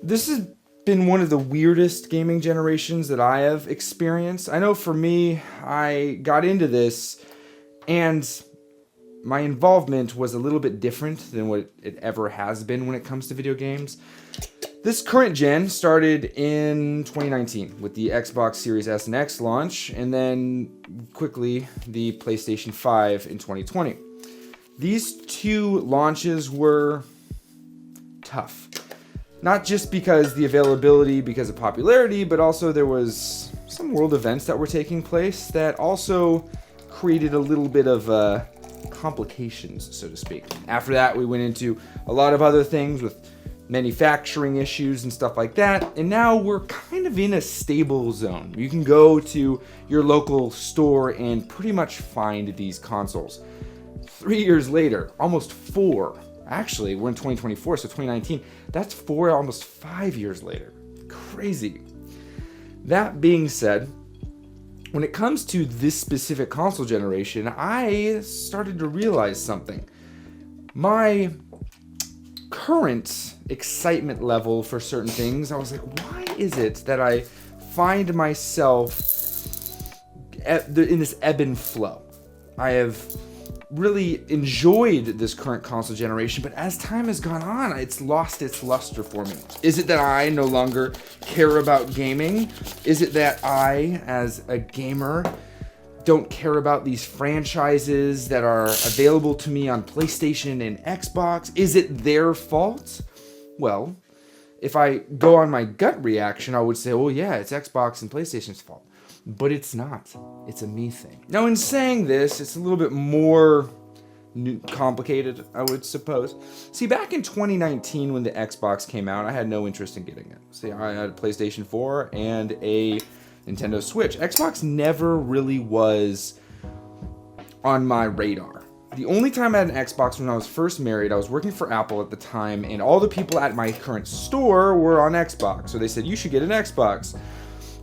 This has been one of the weirdest gaming generations that I have experienced. I know for me, I got into this and my involvement was a little bit different than what it ever has been when it comes to video games. This current gen started in 2019 with the Xbox Series S and X launch, and then quickly the PlayStation 5 in 2020. These two launches were tough. Not just because the availability, because of popularity, but also there was some world events that were taking place that also created a little bit of complications, so to speak. After that, we went into a lot of other things with manufacturing issues and stuff like that, and now we're kind of in a stable zone. You can go to your local store and pretty much find these consoles. 3 years later, almost 4. Actually, we're in 2024, so 2019. That's 4, almost 5 years later. Crazy. That being said, when it comes to this specific console generation, I started to realize something. My current excitement level for certain things, I was like, why is it that I find myself in this ebb and flow? I have really enjoyed this current console generation, but as time has gone on, it's lost its luster for me. Is it that I no longer care about gaming? Is it that I, as a gamer, don't care about these franchises that are available to me on PlayStation and Xbox? Is it their fault? Well, if I go on my gut reaction, I would say, well, yeah, it's Xbox and PlayStation's fault. But it's not. It's a me thing. Now, in saying this, it's a little bit more complicated, I would suppose. See, back in 2019 when the Xbox came out, I had no interest in getting it. See, I had a PlayStation 4 and a Nintendo Switch. Xbox never really was on my radar. The only time I had an Xbox when I was first married, I was working for Apple at the time, and all the people at my current store were on Xbox. So they said, you should get an Xbox.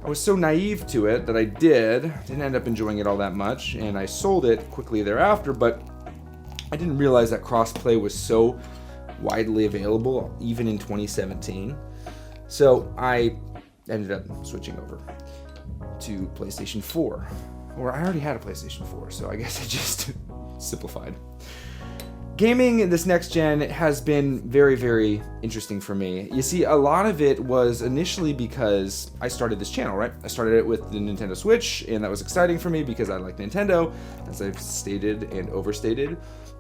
I was so naive to it that I didn't end up enjoying it all that much, and I sold it quickly thereafter, but I didn't realize that crossplay was so widely available, even in 2017. So I ended up switching over to PlayStation 4, or I already had a PlayStation 4, so I guess I just simplified. Gaming in this next gen has been very, very interesting for me. You see, a lot of it was initially because I started this channel, right? I started it with the Nintendo Switch, and that was exciting for me because I like Nintendo, as I've stated and overstated.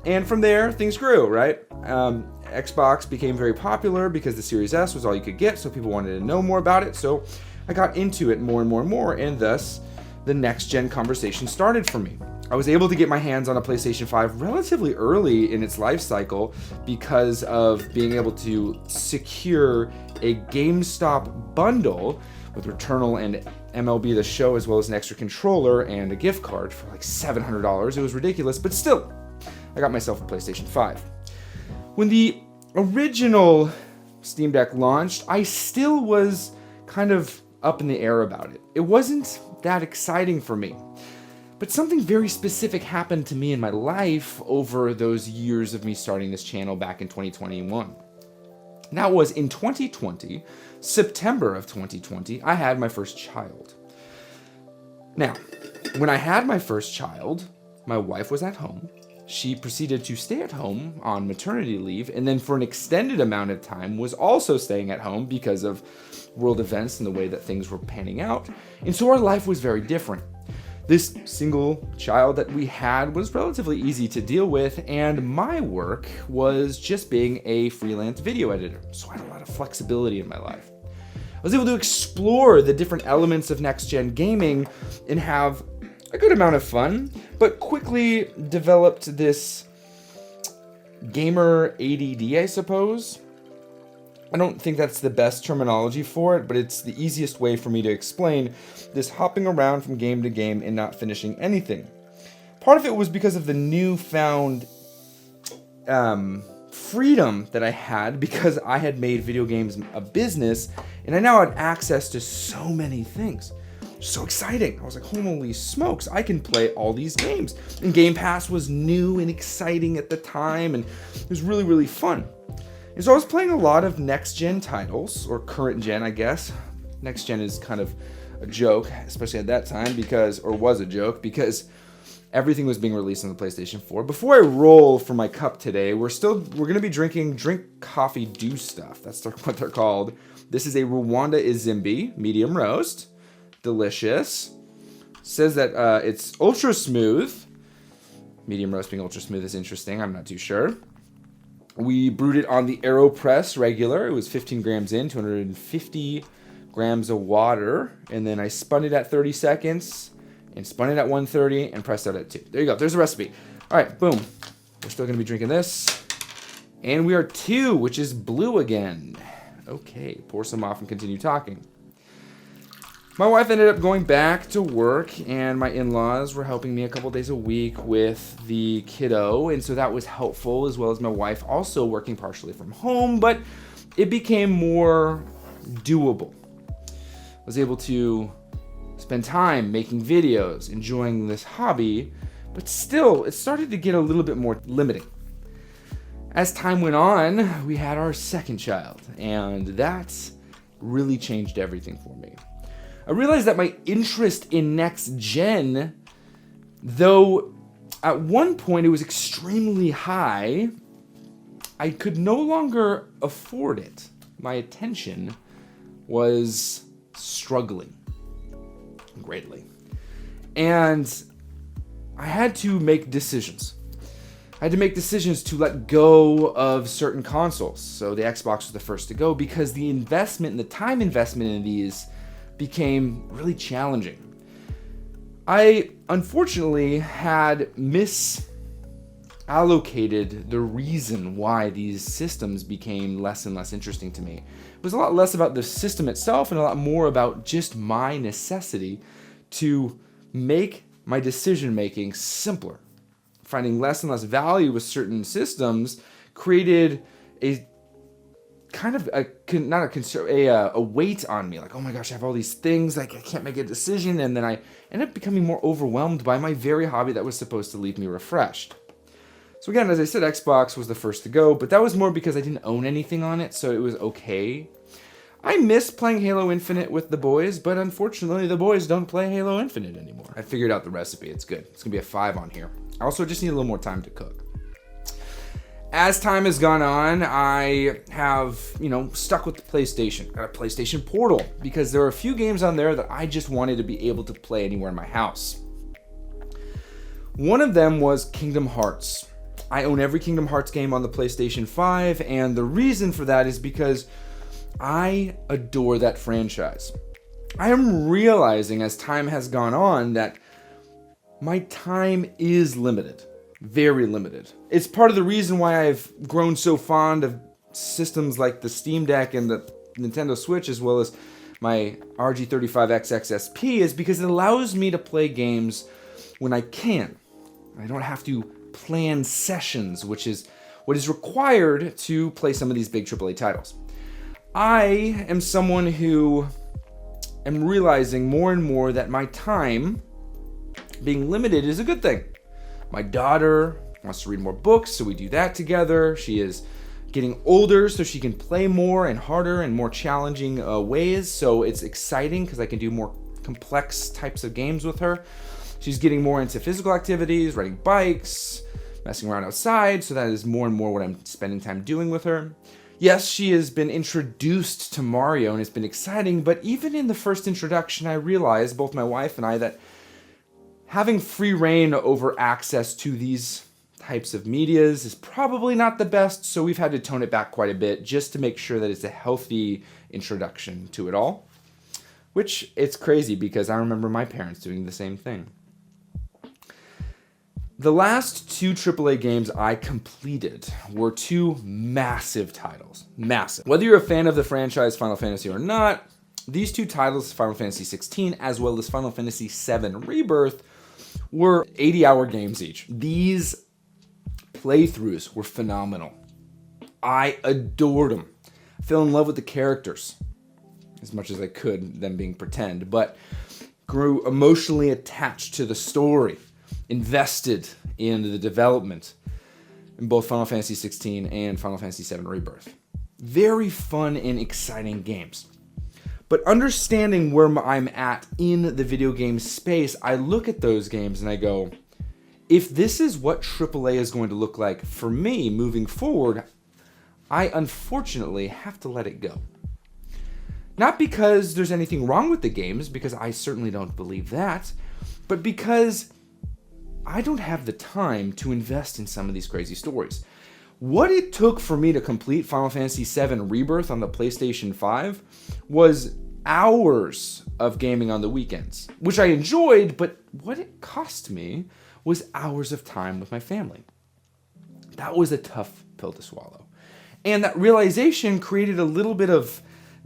And from there, things grew, right? Xbox became very popular because the Series S was all you could get, so people wanted to know more about it. So I got into it more and more and more, and thus the next gen conversation started for me. I was able to get my hands on a PlayStation 5 relatively early in its life cycle because of being able to secure a GameStop bundle with Returnal and MLB The Show, as well as an extra controller and a gift card for like $700. It was ridiculous, but still, I got myself a PlayStation 5. When the original Steam Deck launched, I still was kind of up in the air about it. It wasn't that exciting for me. But something very specific happened to me in my life over those years of me starting this channel back in 2021. That was in 2020, September of 2020, I had my first child. Now, when I had my first child, my wife was at home. She proceeded to stay at home on maternity leave, and then for an extended amount of time was also staying at home because of world events and the way that things were panning out. And so our life was very different. This single child that we had was relatively easy to deal with, and my work was just being a freelance video editor, so I had a lot of flexibility in my life. I was able to explore the different elements of next-gen gaming and have a good amount of fun, but quickly developed this gamer ADD, I suppose. I don't think that's the best terminology for it, but it's the easiest way for me to explain this hopping around from game to game and not finishing anything. Part of it was because of the newfound freedom that I had because I had made video games a business, and I now had access to so many things. So exciting. I was like, holy smokes, I can play all these games. And Game Pass was new and exciting at the time, and it was really, really fun. And so I was playing a lot of next-gen titles, or current-gen, I guess. Next-gen is kind of a joke, especially at that time, was a joke, because everything was being released on the PlayStation 4. Before I roll for my cup today, we're going to be drinking Drink Coffee Do Stuff. That's what they're called. This is a Rwanda Izimbi, medium roast. Delicious. Says that it's ultra smooth. Medium roast being ultra smooth is interesting. I'm not too sure. We brewed it on the AeroPress regular. It was 15 grams in, 250 grams of water. And then I spun it at 30 seconds and spun it at 130 and pressed out at 2. There you go. There's the recipe. All right, boom. We're still going to be drinking this. And we are 2, which is blue again. Okay, pour some off and continue talking. My wife ended up going back to work, and my in-laws were helping me a couple days a week with the kiddo, and so that was helpful, as well as my wife also working partially from home, but it became more doable. I was able to spend time making videos, enjoying this hobby, but still, it started to get a little bit more limiting. As time went on, we had our second child, and that really changed everything for me. I realized that my interest in next gen, though at one point it was extremely high, I could no longer afford it. My attention was struggling greatly. And I had to make decisions. I had to make decisions to let go of certain consoles. So the Xbox was the first to go because the investment and the time investment in these became really challenging. I unfortunately had misallocated the reason why these systems became less and less interesting to me. It was a lot less about the system itself and a lot more about just my necessity to make my decision making simpler. Finding less and less value with certain systems created a kind of a weight on me. Like, oh my gosh, I have all these things, like I can't make a decision, and then I end up becoming more overwhelmed by my very hobby that was supposed to leave me refreshed. So again, as I said, Xbox was the first to go, but that was more because I didn't own anything on it, so it was okay. I miss playing Halo Infinite with the boys, but unfortunately the boys don't play Halo Infinite anymore. I figured out the recipe, it's good. It's gonna be a 5 on here. I also just need a little more time to cook. As time has gone on, I have, stuck with the PlayStation. Got a PlayStation Portal because there are a few games on there that I just wanted to be able to play anywhere in my house. One of them was Kingdom Hearts. I own every Kingdom Hearts game on the PlayStation 5, and the reason for that is because I adore that franchise. I am realizing as time has gone on that my time is limited. Very limited. It's part of the reason why I've grown so fond of systems like the Steam Deck and the Nintendo Switch, as well as my RG35XX SP, is because it allows me to play games when I can. I don't have to plan sessions, which is what is required to play some of these big AAA titles. I am someone who am realizing more and more that my time being limited is a good thing. My daughter wants to read more books, so we do that together. She is getting older, so she can play more and harder and more challenging ways. So it's exciting because I can do more complex types of games with her. She's getting more into physical activities, riding bikes, messing around outside. So that is more and more what I'm spending time doing with her. Yes, she has been introduced to Mario and it's been exciting, but even in the first introduction, I realized, both my wife and I, that having free reign over access to these types of medias is probably not the best, so we've had to tone it back quite a bit just to make sure that it's a healthy introduction to it all. Which, it's crazy because I remember my parents doing the same thing. The last 2 AAA games I completed were 2 massive titles. Massive. Whether you're a fan of the franchise Final Fantasy or not, these 2 titles, Final Fantasy 16 as well as Final Fantasy 7 Rebirth, were 80-hour games each. These playthroughs were phenomenal. I adored them. I fell in love with the characters as much as I could, them being pretend, but grew emotionally attached to the story, invested in the development in both Final Fantasy 16 and Final Fantasy 7 Rebirth. Very fun and exciting games. But understanding where I'm at in the video game space, I look at those games and I go, if this is what AAA is going to look like for me moving forward, I unfortunately have to let it go. Not because there's anything wrong with the games, because I certainly don't believe that, but because I don't have the time to invest in some of these crazy stories. What it took for me to complete Final Fantasy VII Rebirth on the PlayStation 5 was hours of gaming on the weekends, which I enjoyed, but what it cost me was hours of time with my family. That was a tough pill to swallow. And that realization created a little bit of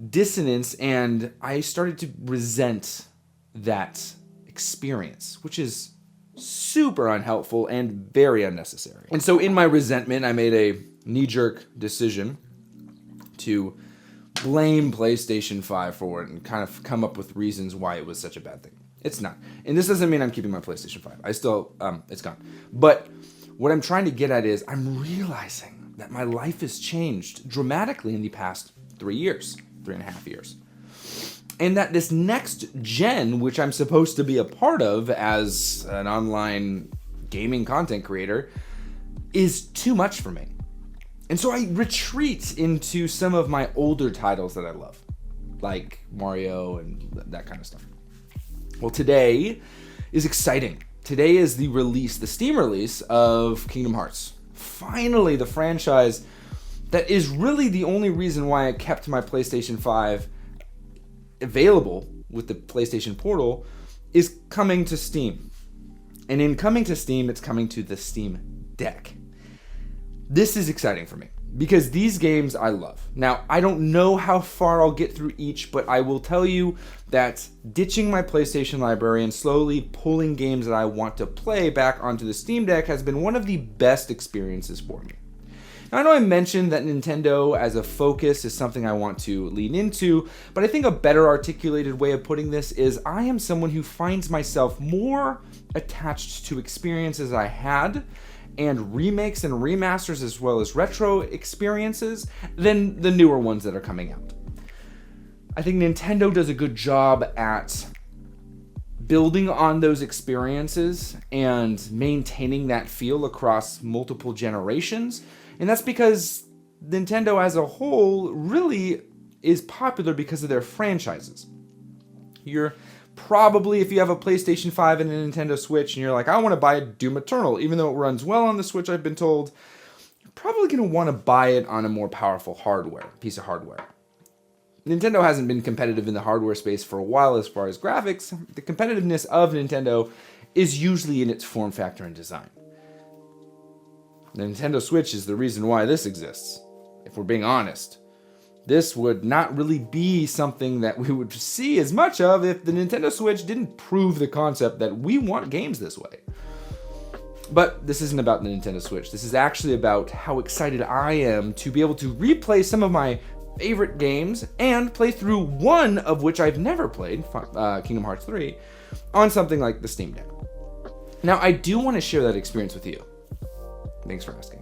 dissonance, and I started to resent that experience, which is super unhelpful and very unnecessary. And so in my resentment, I made a knee-jerk decision to blame PlayStation 5 for it and kind of come up with reasons why it was such a bad thing. It's not. And this doesn't mean I'm keeping my PlayStation 5. I still, it's gone. But what I'm trying to get at is I'm realizing that my life has changed dramatically in the past 3 years, 3.5 years. And that this next gen, which I'm supposed to be a part of as an online gaming content creator, is too much for me. And so I retreat into some of my older titles that I love, like Mario and that kind of stuff. Well, today is exciting. Today is the Steam release of Kingdom Hearts. Finally, the franchise that is really the only reason why I kept my PlayStation 5 available with the PlayStation Portal is coming to Steam. And in coming to Steam, it's coming to the Steam Deck. This is exciting for me because these games I love. Now, I don't know how far I'll get through each, but I will tell you that ditching my PlayStation library and slowly pulling games that I want to play back onto the Steam Deck has been one of the best experiences for me. Now, I know I mentioned that Nintendo as a focus is something I want to lean into, but I think a better articulated way of putting this is I am someone who finds myself more attached to experiences I had and remakes and remasters as well as retro experiences than the newer ones that are coming out. I think Nintendo does a good job at building on those experiences and maintaining that feel across multiple generations. And that's because Nintendo as a whole really is popular because of their franchises. You're probably, if you have a PlayStation 5 and a Nintendo Switch and you're like, I want to buy a Doom Eternal, even though it runs well on the Switch, I've been told, you're probably going to want to buy it on a more powerful piece of hardware. Nintendo hasn't been competitive in the hardware space for a while as far as graphics. The competitiveness of Nintendo is usually in its form factor and design. The Nintendo Switch is the reason why this exists, if we're being honest. This would not really be something that we would see as much of if the Nintendo Switch didn't prove the concept that we want games this way. But this isn't about the Nintendo Switch. This is actually about how excited I am to be able to replay some of my favorite games and play through one of which I've never played, Kingdom Hearts 3, on something like the Steam Deck. Now, I do want to share that experience with you. Thanks for asking.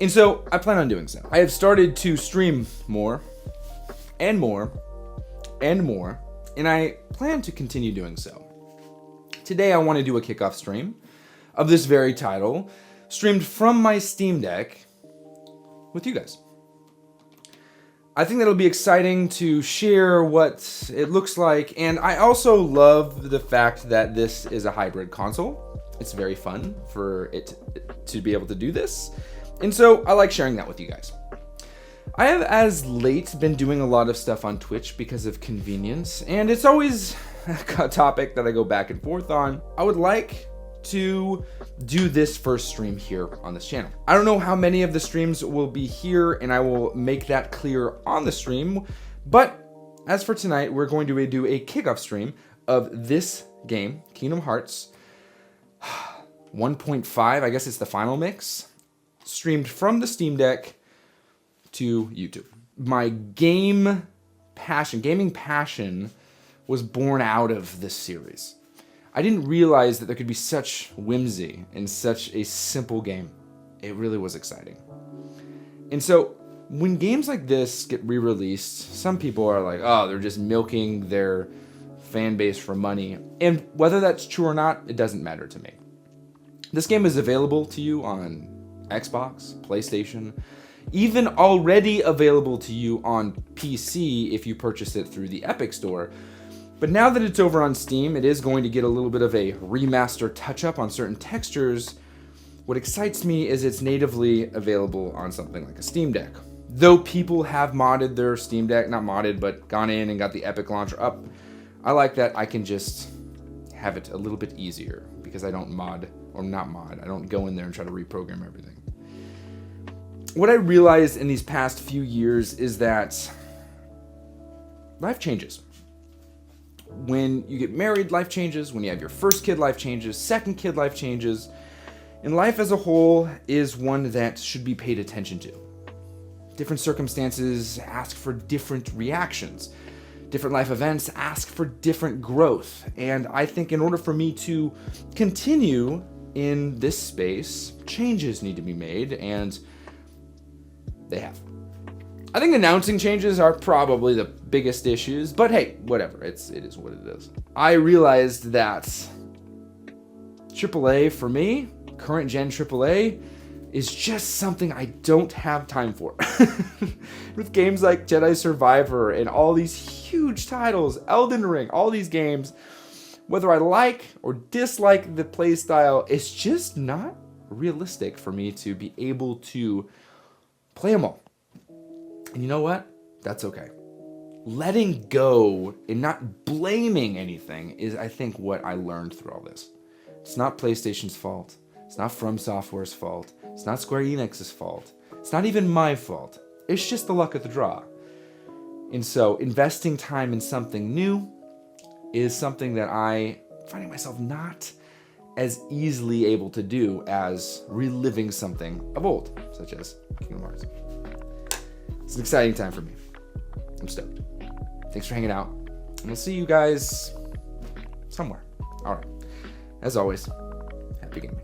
And so, I plan on doing so. I have started to stream more, and more, and more, and I plan to continue doing so. Today, I want to do a kickoff stream of this very title, streamed from my Steam Deck with you guys. I think that'll be exciting to share what it looks like, and I also love the fact that this is a hybrid console. It's very fun for it to be able to do this. And so I like sharing that with you guys. I have as late been doing a lot of stuff on Twitch because of convenience, and it's always a topic that I go back and forth on. I would like to do this first stream here on this channel. I don't know how many of the streams will be here, and I will make that clear on the stream, but as for tonight, we're going to do a kickoff stream of this game, Kingdom Hearts 1.5, I guess it's the final mix, streamed from the Steam Deck to YouTube. My gaming passion was born out of this series. I didn't realize that there could be such whimsy in such a simple game. It really was exciting. And so when games like this get re-released, some people are like, oh, they're just milking their fan base for money. And whether that's true or not, it doesn't matter to me. This game is available to you on Xbox, PlayStation, even already available to you on PC if you purchase it through the Epic Store. But now that it's over on Steam, it is going to get a little bit of a remaster touch-up on certain textures. What excites me is it's natively available on something like a Steam Deck. Though people have modded their Steam Deck, not modded, but gone in and got the Epic launcher up, I like that I can just have it a little bit easier because I don't mod, or not mod, I don't go in there and try to reprogram everything. What I realized in these past few years is that life changes. When you get married, life changes. When you have your first kid, life changes. Second kid, life changes. And life as a whole is one that should be paid attention to. Different circumstances ask for different reactions. Different life events ask for different growth. And I think in order for me to continue in this space, changes need to be made, and they have. I think announcing changes are probably the biggest issues, but hey, whatever. It is what it is. I realized that AAA for me, current gen AAA, is just something I don't have time for. With games like Jedi Survivor and all these huge titles, Elden Ring, all these games, whether I like or dislike the playstyle, it's just not realistic for me to be able to play them all. And you know what? That's okay. Letting go and not blaming anything is, I think, what I learned through all this. It's not PlayStation's fault. It's not From Software's fault. It's not Square Enix's fault. It's not even my fault. It's just the luck of the draw. And so investing time in something new is something that I finding myself not as easily able to do as reliving something of old, such as Kingdom Hearts. It's an exciting time for me. I'm stoked. Thanks for hanging out. And we'll see you guys somewhere. All right. As always, happy gaming.